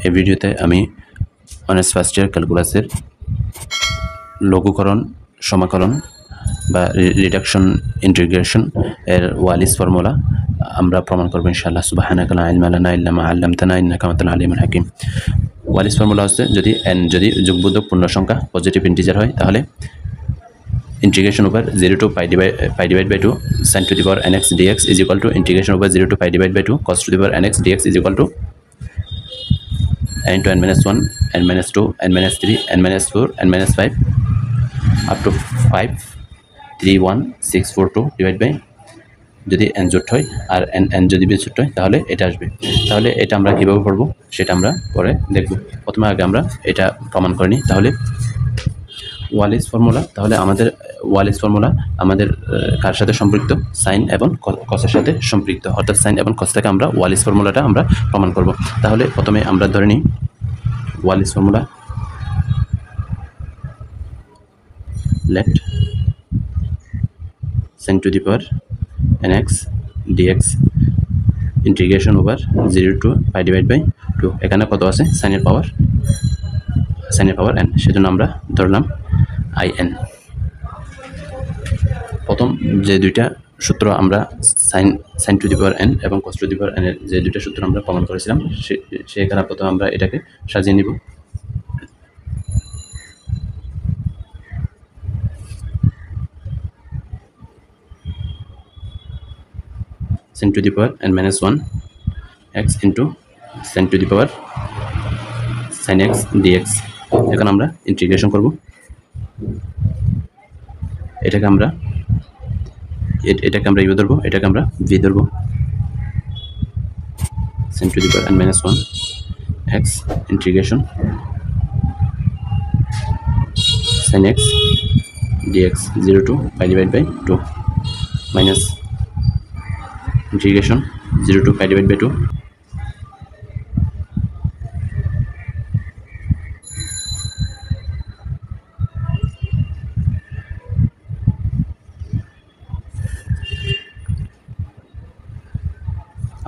এই ভিডিওতে আমি অনার্স ফার্স্ট ইয়ার ক্যালকুলাসের লঘুকরণ সমাকলন বা রিডাকশন ইন্টিগ্রেশন এর ওয়ালিস ফর্মুলা আমরা প্রমাণ করব ইনশাআল্লাহ। সুবহানাকা লা ইলমা লানা ইল্লা মা আল্লামতানা ইন্নাকা আনতাল আলিমুল হাকিম। ওয়ালিস ফর্মুলা হচ্ছে যদি যোগবোধক পূর্ণ সংখ্যা পজিটিভ ইন্টিজার হয় তাহলে integration over 0 to pi divided by 2 sin to the power nx dx is equal to integration over 0 to pi divided by 2 cos to the power nx dx is equal to n to n minus 1 n minus 2 n minus 3 n minus 4 n minus 5 up to 5 3 1 6 4 2 divided by যদি n জোট হয় আর n যদি বিজোট হয় তাহলে এটা আসবে। তাহলে এটা আমরা কিভাবে করব সেটা আমরা পরে দেখব। প্রথমে আগে আমরা এটা প্রমাণ করে নিই। তাহলে ওয়ালিস ফর্মুলা, তাহলে আমাদের ওয়ালিস ফর্মুলা আমাদের কার সাথে সম্পৃক্ত? সাইন এবং কসের সাথে সম্পৃক্ত, অর্থাৎ সাইন এবং কস থেকে আমরা ওয়ালিস ফর্মুলাটা আমরা প্রমাণ করব। তাহলে প্রথমে আমরা ধরে নিই Wallis formula, let sine to the power nx dx integration over 0 to pi divided by 2। এখানে কত আছে? সাইনের পাওয়ার n, সেজন্য আমরা ধরলাম in। প্রথম যে দুইটা সূত্র আমরা sine to the power n এবং কস টু দি পাওয়ার n এর যে দুইটা সূত্র আমরা প্রমাণ করেছিলাম সেখানে প্রথমে আমরা এটাকে সাজিয়ে নিব। sin to the power n minus 1 x into sin to the power sin x dx। এখন আমরা ইন্টিগ্রেশন করব। এটাকে আমরা ইউ ধরবো, এটাকে আমরা ভি ধরবো। sin to the power n minus 1 x integration sin x dx 0 to pi divided by 2 minus integration 0 to pi divided by 2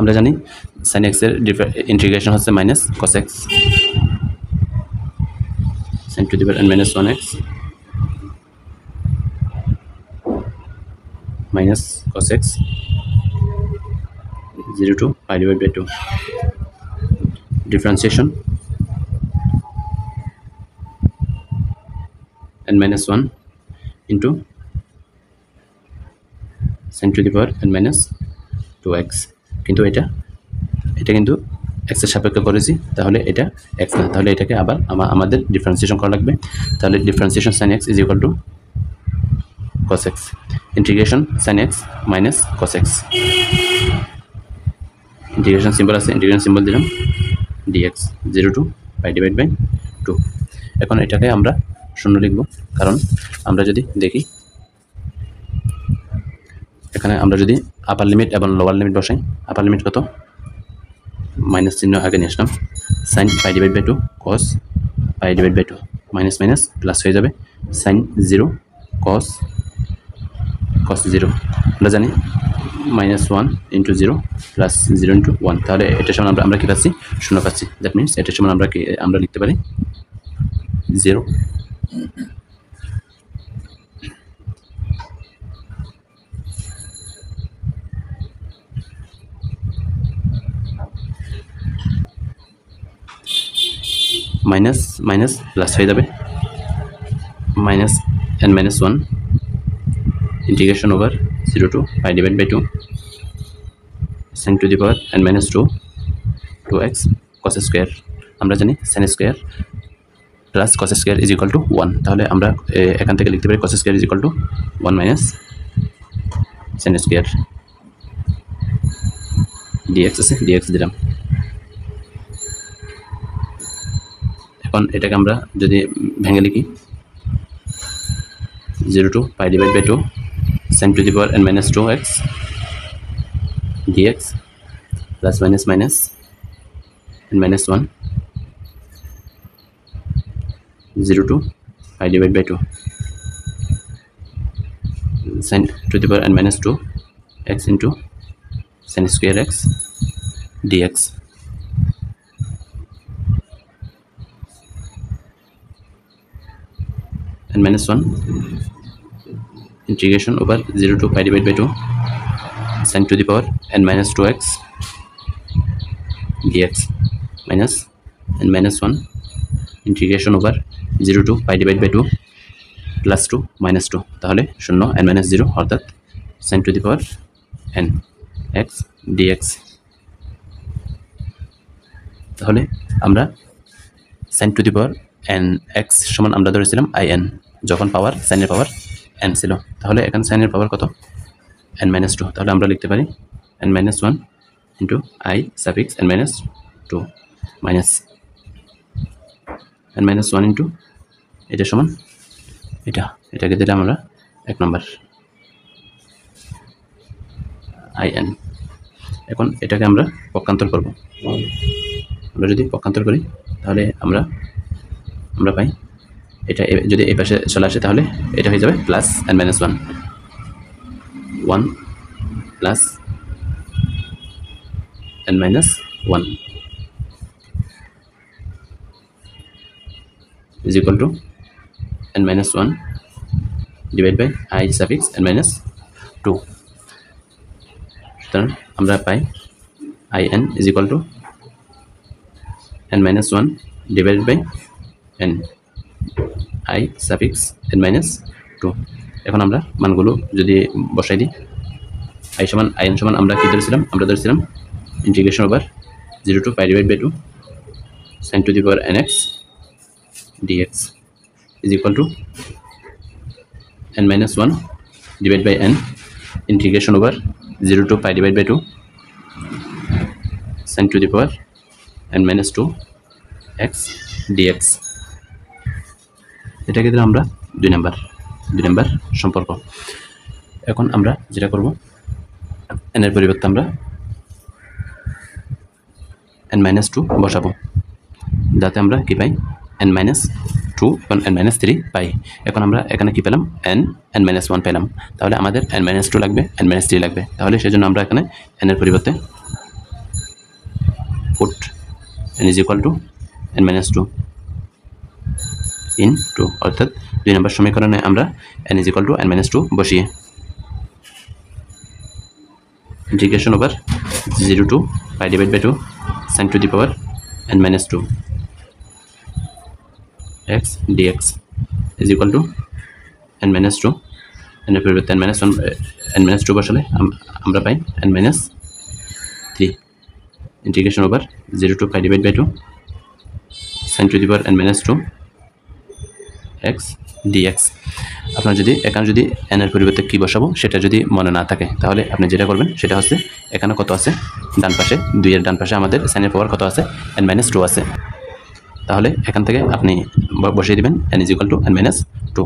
আমরা জানি sin x এর ইন্টিগ্রেশন হচ্ছে minus cos x, sin to the power n minus 1x minus cos x 0 to pi divided by 2 differentiation n minus 1 into sin to the power n minus 2x। কিন্তু এটা কিন্তু x এর সাপেক্ষে করেছি, তাহলে এটা x না, তাহলে এটাকে আবার আমাদের ডিফারেন্সিয়েশন করা লাগবে। তাহলে differentiation sin x is equal to cos x integration sin x minus cos x, integration symbol আছে, ইন্টিগ্রেশন সিম্বল দিলাম dx 0 to pi divided by 2। এখন এটাকে আমরা শূন্য লিখব, কারণ আমরা যদি দেখি এখানে আমরা যদি আপার লিমিট এবং লোয়ার লিমিট বসাই, আপার লিমিট কত? মাইনাস চিহ্ন আগে নিয়ে আসলাম, sine pi divide by 2 cos pi divide by 2 minus minus plus হয়ে যাবে সাইন 0 কস 0। আমরা জানি মাইনাস 1 ইন্টু 0 প্লাস 0 ইন্টু 1, তাহলে এটার সমান আমরা কি পাচ্ছি? শূন্য পাচ্ছি। দ্যাট মিনস এটার সমান আমরা লিখতে পারি 0 মাইনাস মাইনাস প্লাস হয়ে যাবে minus n minus 1 integration over 0 to pi divided by 2 sin to the power n minus 2x cos square। আমরা জানি sin square plus cos square is equal to 1, তাহলে আমরা এখান থেকে লিখতে পারি cos square is equal to 1 minus sin square dx আছে, dx দিলাম। এখন এটাকে আমরা যদি ভেঙে লিখি 0 to pi divided by 2 sin to the power n minus 2x dx plus minus minus n minus 1 0 to pi divided by 2 sin to the power n minus 2 x into sin square x dx। n minus 1 integration over 0 to pi divided by 2 sin to the power n minus 2x dx minus n minus 1 integration over 0 to pi divided by 2 plus 2 minus 2 তাহলে 0 n minus 0 অর্থাৎ sin to the power n x dx তাহলে আমরা sin to the power n x সমান আমরা ধরেছিলাম in যখন পাওয়ার sin এর পাওয়ার n ছিল তাহলে এখানে sin এর পাওয়ার কত n minus 2 তাহলে আমরা লিখতে পারি n minus 1 into I suffix n minus 2 minus n minus 1 into এটা সমান এটাকে দিলাম আমরা এক নম্বর in এখন এটাকে আমরা পক্ষান্তর করব আমরা যদি পক্ষান্তর করি তাহলে আমরা পাই এটা যদি এই পাশে চলে আসে তাহলে এটা হয়ে যাবে plus n minus 1 plus n minus 1 is equal to n minus 1 divided by I suffix n minus 2 সুতরাং আমরা পাই in is equal to n minus 1 divided by n I suffix n minus 2 এখন আমরা মানগুলো যদি বসাই দিই in সমান আমরা কি ধরেছিলাম integration over 0 to pi divided by 2 sin to the power nx dx is equal to n minus 1 divided by n integration over 0 to pi divided by 2 sin to the power n minus 2 x dx এটাকে দিলাম আমরা 2 number সম্পর্ক এখন আমরা যেটা করব n এর পরিবর্তে আমরা n minus 2 বসাবো যাতে আমরা কি পাই n minus 2 এবং n minus 3 পাই এখন আমরা এখানে কি পেলাম n minus 1 পেলাম তাহলে আমাদের n minus 2 লাগবে n minus 3 লাগবে তাহলে সেজন্য আমরা এখানে n এর পরিবর্তে put n is equal to n minus 2 in 2 অর্থাৎ 2 নম্বর সমীকরণে আমরা n is equal to n minus 2 বসিয়ে integration over 0 to pi divided by 2 sin to the power n minus 2 x dx is equal to n minus 2 n এর পরিবর্তে n minus 1 n minus 2 বসালে আমরা পাই n minus 3 integration over 0 to pi divided by 2 sin to the power n minus 2 x dx আপনারা যদি এখানে যদি n এর পরিবর্তে কি বসাবো সেটা যদি মনে না থাকে তাহলে আপনি যেটা করবেন সেটা হচ্ছে এখানে কত আছে ডান পাশে 2 এর ডান পাশে আমাদের sin এর পাওয়ার কত আছে n minus 2 আছে তাহলে এখান থেকে আপনি বসিয়ে দিবেন n is equal to n minus 2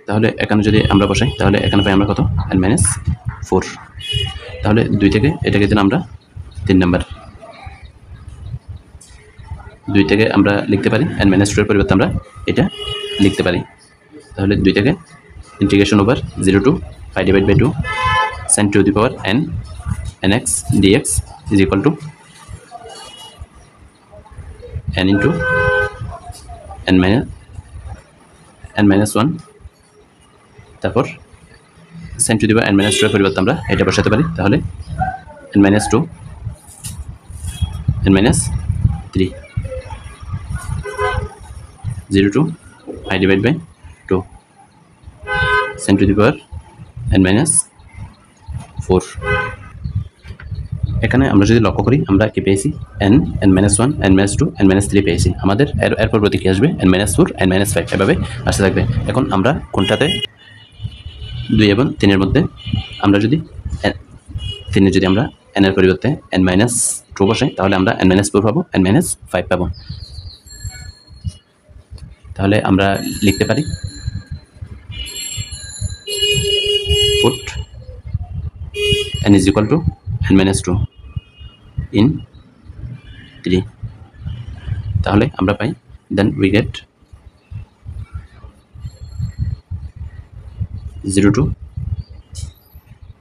তাহলে এখানে যদি আমরা বসাই তাহলে এখানে পাই আমরা কত n minus 4 তাহলে 2 থেকে এটাকে দিলাম আমরা 3 নাম্বার 2 থেকে আমরা লিখতে পারি n minus 2 এর পরিবর্তে আমরা এটা লিখতে পারি তাহলে 2 থেকে integration over 0 to pi divided by 2 sin to the power n nx dx is equal to n into n minus 1 তারপর sin to the power n minus 2 এর পরিবর্তে আমরা এটা বসাতে পারি তাহলে n minus 2 n minus 3 0 to pi divided by 2 sin to the power n minus 4 এখানে আমরা যদি লক্ষ্য করি আমরা কি পেয়েছি n minus 1 n minus 2 n minus 3 পেয়েছি আমাদের এর পরবর্তী কি আসবে n minus 4 n minus 5 এভাবে আসতে থাকবে এখন আমরা কোনটাতে 2 এবং 3 এর মধ্যে আমরা যদি 3 এ যদি আমরা n এর পরিবর্তে n minus 2 বসাই তাহলে আমরা n minus 4 পাবো n minus 5 পাবো তাহলে আমরা লিখতে পারি put n is equal to n minus 2 in 3 তাহলে আমরা পাই then we get 0 to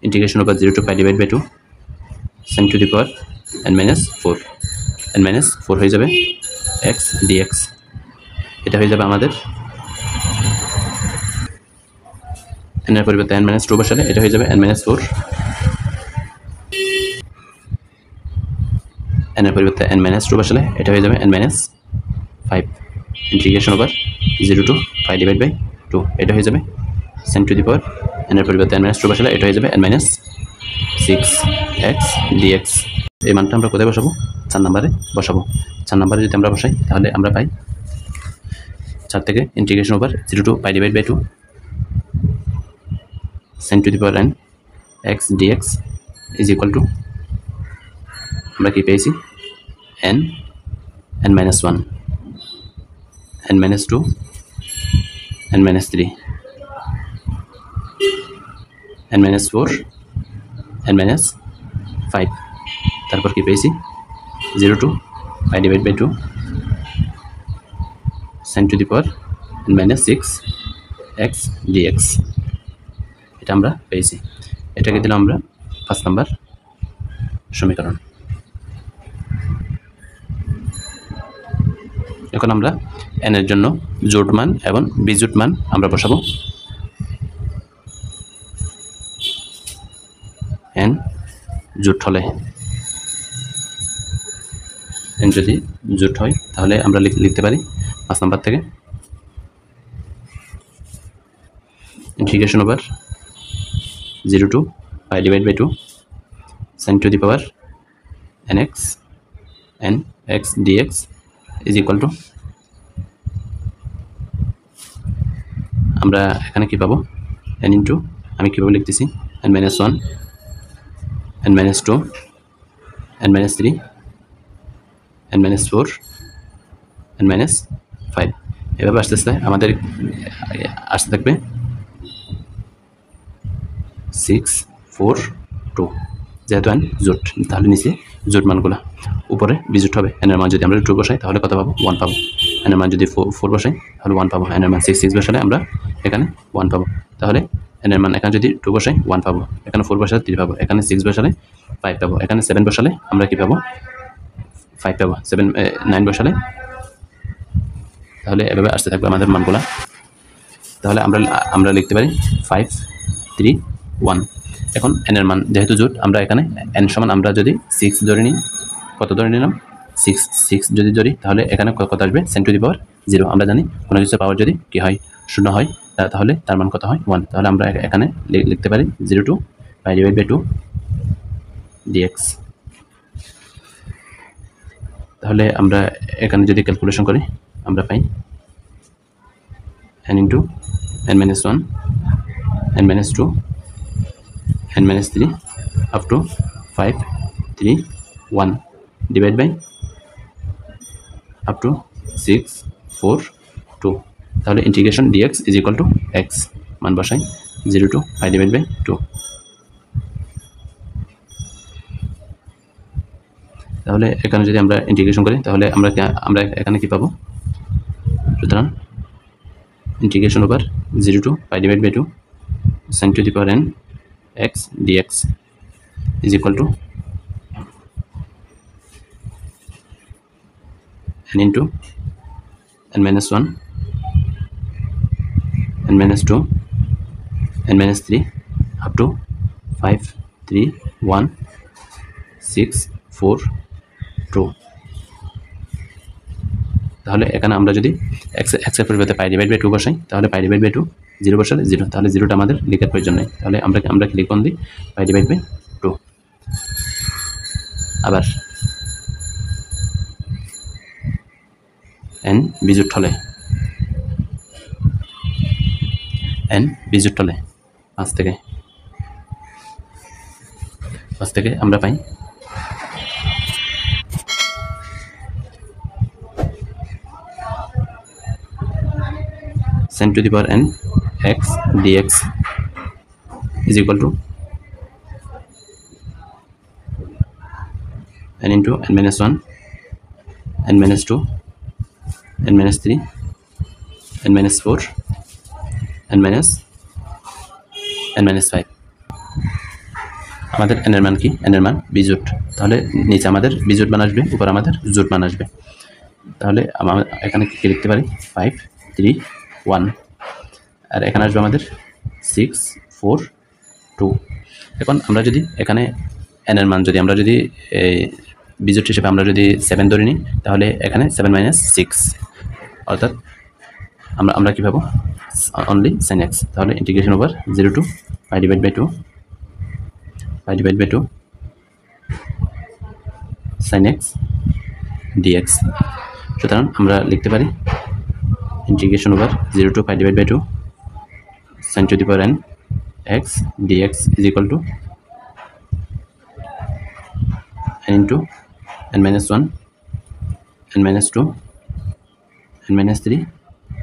integration over 0 to pi divided by 2 sin to the power n minus 4 হয়ে যাবে x dx এটা হয়ে যাবে আমাদের n এর পরিবর্তে n-2 বসালে এটা হয়ে যাবে n-4, n এর পরিবর্তে n-2 বসালে এটা হয়ে যাবে n-5, integration over 0 to π divide by 2, এটা হয়ে যাবে sin to the power n এর পরিবর্তে n-2 বসালে এটা হয়ে যাবে n-6x dx। এই মানটা আমরা কোথায় বসাবো? 4 নম্বরে বসাবো। 4 নম্বরে যদি আমরা বসাই তাহলে আমরা পাই 4 থেকে integration over 0 to π divide by 2 sin to the power n x dx is equal to, আমরা কি পেয়েছি, n-1, n-2, n-3, n-4, n-5, তারপর কি পেয়েছি 0 to π divide by 2 sin to the power n-6x dx, এটা আমরা পেয়েছি। এটাকে দিলাম আমরা 5 নম্বর সমীকরণ। এখন আমরা n এর জন্য জোট মান এবং বিজোট মান আমরা বসাবো। n জোট হলে, n যদি জোট হয় তাহলে আমরা লিখতে পারি 5 নম্বর থেকে integration over 0 to π divide by 2 sin to the power nx dx is equal to, আমরা এখানে কি পাবো, n ইন্টু, আমি কীভাবে লিখতেছি, n-1, n-2, n-3, n-4, n-5, এভাবে আস্তে আস্তে আমাদের আসতে থাকবে 6, 4, 2, যেহেতু n জোট তাহলে নিচে জোট মানগুলো, উপরে বিজোট হবে। n এর মান যদি আমরা 2 বসাই তাহলে কত পাবো, 1 পাবো। n এর মান যদি 4 বসাই তাহলে 1 পাবো। n এর মান 6 বসালে আমরা এখানে 1 পাবো। তাহলে n এর মান এখানে যদি 2 বসাই 1 পাবো, এখানে 4 বসালে 3 পাবো, এখানে 6 বসালে 5 পাবো, এখানে 7 বসালে আমরা কি পাবো, 5 পাবো, 9 বসালে, তাহলে এভাবে আসতে থাকবে আমাদের মানগুলা। তাহলে আমরা লিখতে পারি 5, 3, 1। এখন n এর মান যেহেতু জোট, আমরা এখানে n সমান আমরা যদি 6 ধরে নিই, কত ধরে নিলাম, 6 যদি ধরি তাহলে এখানে কত আসবে, sin টু দি পাওয়ার 0। আমরা জানি কোনো কিছু পাওয়ার যদি কি হয়, 0 হয়, তাহলে তার মান কত হয়, 1। তাহলে আমরা এখানে লিখতে পারি 0 to π ডিভাইড বাই 2 dx। তাহলে আমরা এখানে যদি ক্যালকুলেশন করি আমরা পাই n into n-1, n-2, n-3 up to 5, 3, 1 divide by up to 6, 4, 2। তাহলে integration dx is equal to x, মান বসাই 0 to π ডিভাইড বাই 2। তাহলে এখানে যদি আমরা ইন্টিগ্রেশন করি তাহলে আমরা এখানে কি পাবো, সুতরাং integration over 0 to π divide by 2 sin to the power n x dx is equal to n into n-1, n-2, n-3 up to 5, 3, 1, 6, 4, 2। তাহলে এখানে আমরা যদি x এর পরিবর্তে π ডিভাইড বাই 2 বসাই তাহলে π ডিভাইড বাই 2 0 বসালে 0, তাহলে 0টা আমাদের লিখার প্রয়োজন নেই। তাহলে আমরা কি লিখব, দিই π ডিভাইড বাই 2। আবার n বিজোট হলে, n বিজোট হলে 5 থেকে আমরা পাই sin to the power n x dx is equal to n into n-1, n-2, n-3, n-4, n-5। আমাদের n এর মান কি, n এর মান বিজোট, তাহলে নিচে আমাদের বিজোট মান আসবে, উপর আমাদের জোট মান আসবে। তাহলে আমরা এখানে কি লিখতে পারি, 5, 3, 1, আর এখানে আসবে আমাদের 6 4 2 এখন আমরা যদি এখানে n এর মান যদি আমরা যদি বিজোড় হিসেবে আমরা যদি 7 ধরে নিই তাহলে এখানে 7 - 6 অর্থাৎ আমরা কি পাবো অনলি sin x তাহলে integration over 0 to pi divided by 2 sin x dx সুতরাং আমরা লিখতে পারি integration over 0 to pi divided by 2 sin to the power n x dx is equal to n into n minus 1 n minus 2 n minus 3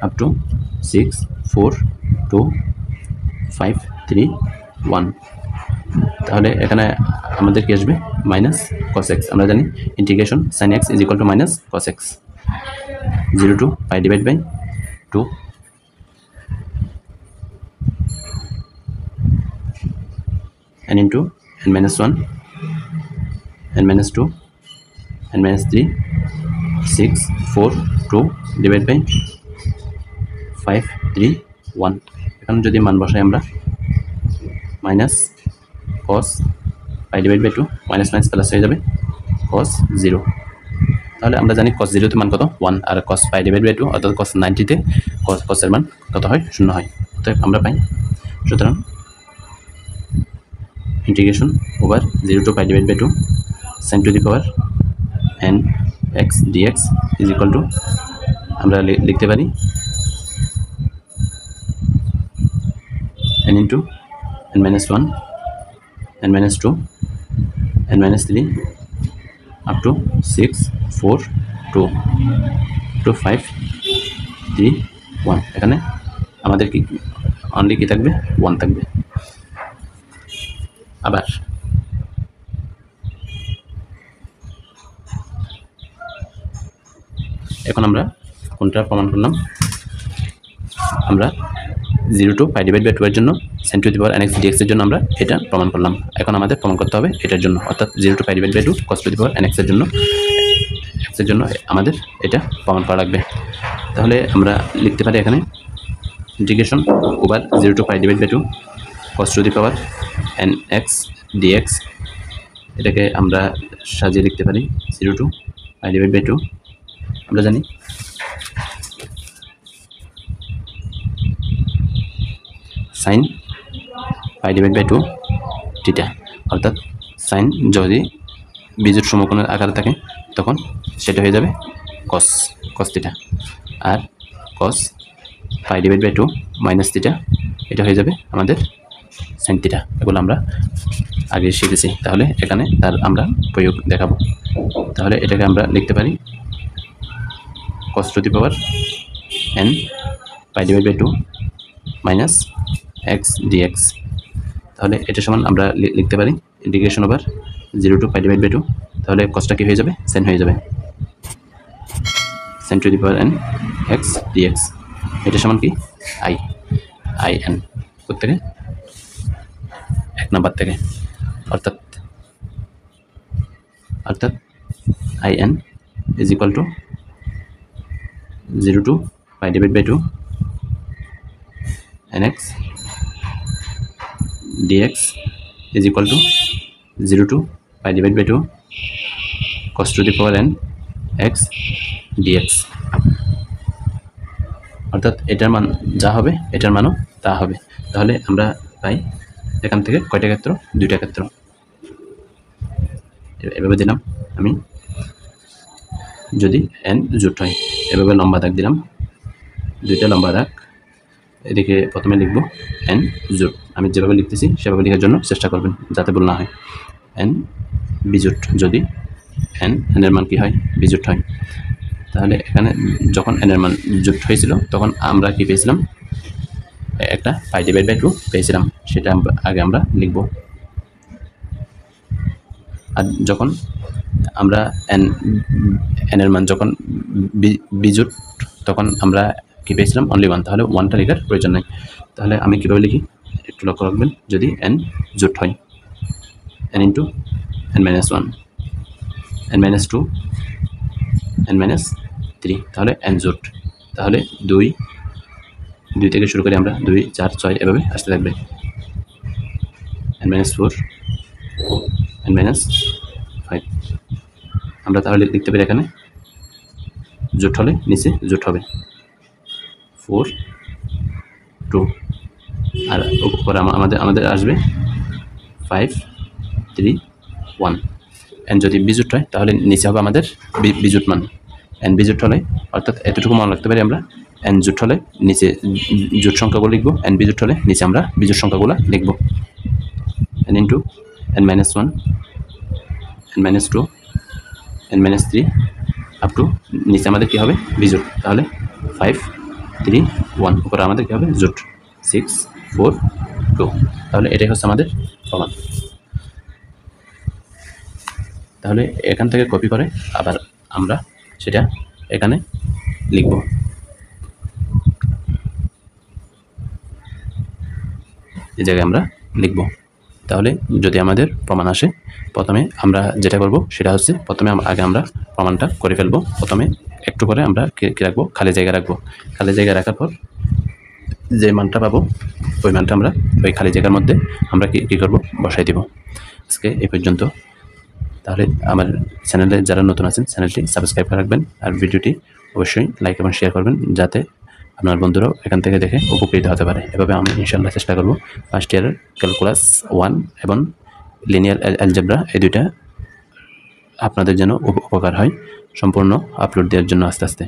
up to 6 4 2 5 3 1 তাহলে এখানে আমাদের কি আসবে minus cos x আমরা জানি integration sin x is equal to minus cos x 0 to pi divided by 2 n into n minus 1 n minus 2 n minus 3 6 4 2 divided by 5 3 1 এখন যদি মান বসাই আমরা minus cos pi divided by 2 minus minus plus হয়ে যাবে cos 0 তাহলে আমরা জানি cos 0 তে মান কত 1 আর cos pi divided by 2 অর্থাৎ cos 90 তে cos এর মান কত হয় 0 হয় তো আমরা পাই সুতরাং integration over 0 to pi divided by 2 sin to the power n x dx is equal to আমরা লিখতে পারি n into n minus 1 n minus 2 n minus 3 up to 6 4 2 to 5 3 1 এখানে আমাদের কি অনলি কি থাকবে 1 থাকবে আবার এখন আমরা কোনটা প্রমাণ করলাম আমরা 0 to pi divided by 2 এর জন্য sin to the power n x dx এর জন্য আমরা এটা প্রমাণ করলাম এখন আমাদের প্রমাণ করতে হবে এটার জন্য অর্থাৎ 0 to pi divided by 2 cos to the power n x এর জন্য আমাদের এটা প্রমাণ করা লাগবে তাহলে আমরা লিখতে পারি এখানে integration over 0 to pi divided by 2 cos to the power n x dx এটাকে আমরা সাজিয়ে লিখতে পারি 0 to pi divided by 2 আমরা জানি sin pi divided by 2 theta অর্থাৎ sin যদি বিজোড় সমকোণের আকারে থাকে তখন সেটা হয়ে যাবে cos থিটা আর cos pi divided by 2 minus theta এটা হয়ে যাবে আমাদের sin থিটা এগুলো আমরা আগে শিখেছি তাহলে এখানে তার আমরা প্রয়োগ দেখাবো তাহলে এটাকে আমরা লিখতে পারি cos to the power n pi divided by 2 minus x dx তাহলে এটা সমান আমরা লিখতে পারি integration over 0 to pi divided by 2 তাহলে cosটা কি হয়ে যাবে sin হয়ে যাবে sin to the power n x dx এটা সমান কি i n কত থেকে এক নাম্বার থেকে অর্থাৎ i n is equal to 0 to pi divided by 2 nx dx is equal to 0 to pi divided by 2 cos to the power n x dx অর্থাৎ এটার মান যা হবে এটার মানও তা হবে তাহলে আমরা পাই এখান থেকে কয়টা ক্ষেত্র দুইটা ক্ষেত্র এভাবে দিলাম আমি যদি n জোট হয় এভাবে লম্বা দাগ দিলাম দুইটা লম্বা দাগ এদিকে প্রথমে লিখব n জোট আমি যেভাবে লিখতেছি সেভাবে লেখার জন্য চেষ্টা করবেন যাতে ভুল না হয় n বিজোট যদি n এর মান কি হয় বিজোট হয় তাহলে এখানে যখন n এর মান জোট হয়েছিল তখন আমরা কি পেয়েছিলাম একটা pi divided by 2 পেয়েছিলাম সেটা আগে আমরা লিখব আর যখন আমরা n এর মান যখন বিজোট তখন আমরা কি পেয়েছিলাম অনলি 1 তাহলে 1টা লেখার প্রয়োজন নাই তাহলে আমি কিভাবে লিখি একটু লক্ষ্য রাখবেন যদি n জোট হয় n into n minus 1 n minus 2 n minus 3 তাহলে n জোট তাহলে 2 2 থেকে শুরু করে আমরা 2 4 6 এভাবে আসতে থাকবে n - 4 n - 5 আমরা তাহলে লিখতে পারি এখানে জোট হলে নিচে জোট হবে 4 2 আর উপরে আমাদের আসবে 5 3 1 n যদি বিজোট হয় তাহলে নিচে হবে আমাদের বিজোট মান n বিজোট হলে অর্থাৎ এতটুকু মনে রাখতে পারি আমরা n জোট হলে নিচে জোট সংখ্যাগুলো লিখব n বিজোট হলে নিচে আমরা বিজোট সংখ্যাগুলো লিখব n * n - 1 n - 2 n - 3 up to নিচে আমাদের কি হবে বিজোট তাহলে 5 3 1 উপরে আমাদের কি হবে জোট 6 4 2 তাহলে এটাই হচ্ছে আমাদের প্রমাণ তাহলে এখান থেকে কপি করে আবার আমরা সেটা এখানে লিখব এই জায়গায় আমরা লিখব তাহলে যদি আমাদের প্রমাণ আসে প্রথমে আমরা যেটা করব সেটা হচ্ছে প্রথমে আগে আমরা প্রমাণটা করে ফেলব প্রথমে একটু করে আমরা কি রাখবো খালি জায়গা রাখবো খালি জায়গা রাখার পর যে মানটা পাবো ওই মানটা আমরা ওই খালি জায়গার মধ্যে আমরা কি করব বসাই দিব আজকে এই পর্যন্ত তাহলে আমার চ্যানেলে যারা নতুন আছেন চ্যানেলটি সাবস্ক্রাইব করে রাখবেন আর ভিডিওটি অবশ্যই লাইক এবং শেয়ার করবেন যাতে আপনার বন্ধুরাও এখান থেকে দেখে উপকৃত হতে পারে এভাবে আমি ইনশাআল্লাহ চেষ্টা করব ফার্স্ট ইয়ারের ক্যালকুলাস 1 এবং লিনিয়ার অ্যালজেব্রা এই দুইটা আপনাদের জন্য উপকার হয় সম্পূর্ণ আপলোড দেওয়ার জন্য আস্তে আস্তে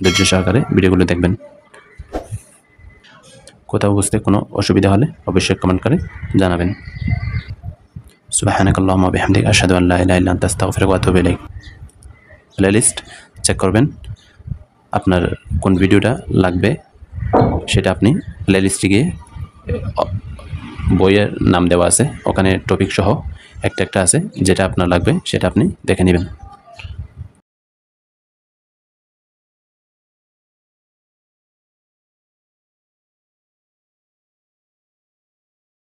ধৈর্য সহকারে ভিডিওগুলো দেখবেন কোথাও বুঝতে কোনো অসুবিধা হলে অবশ্যই কমেন্ট করে জানাবেন সুবহানাক আল্লাহুম্মা ওয়া বিহামদিকা আশহাদু আল লা ইলাহা ইল্লা আনতা আস্তাগফিরুকা ওয়া আতুবু ইলাইক প্লেলিস্ট চেক করবেন আপনার কোন ভিডিওটা লাগবে সেটা আপনি প্লেলিস্টে গিয়ে বইয়ের নাম দেওয়া আছে ওখানে টপিক সহ একটা আছে যেটা আপনার লাগবে সেটা আপনি দেখে নেবেন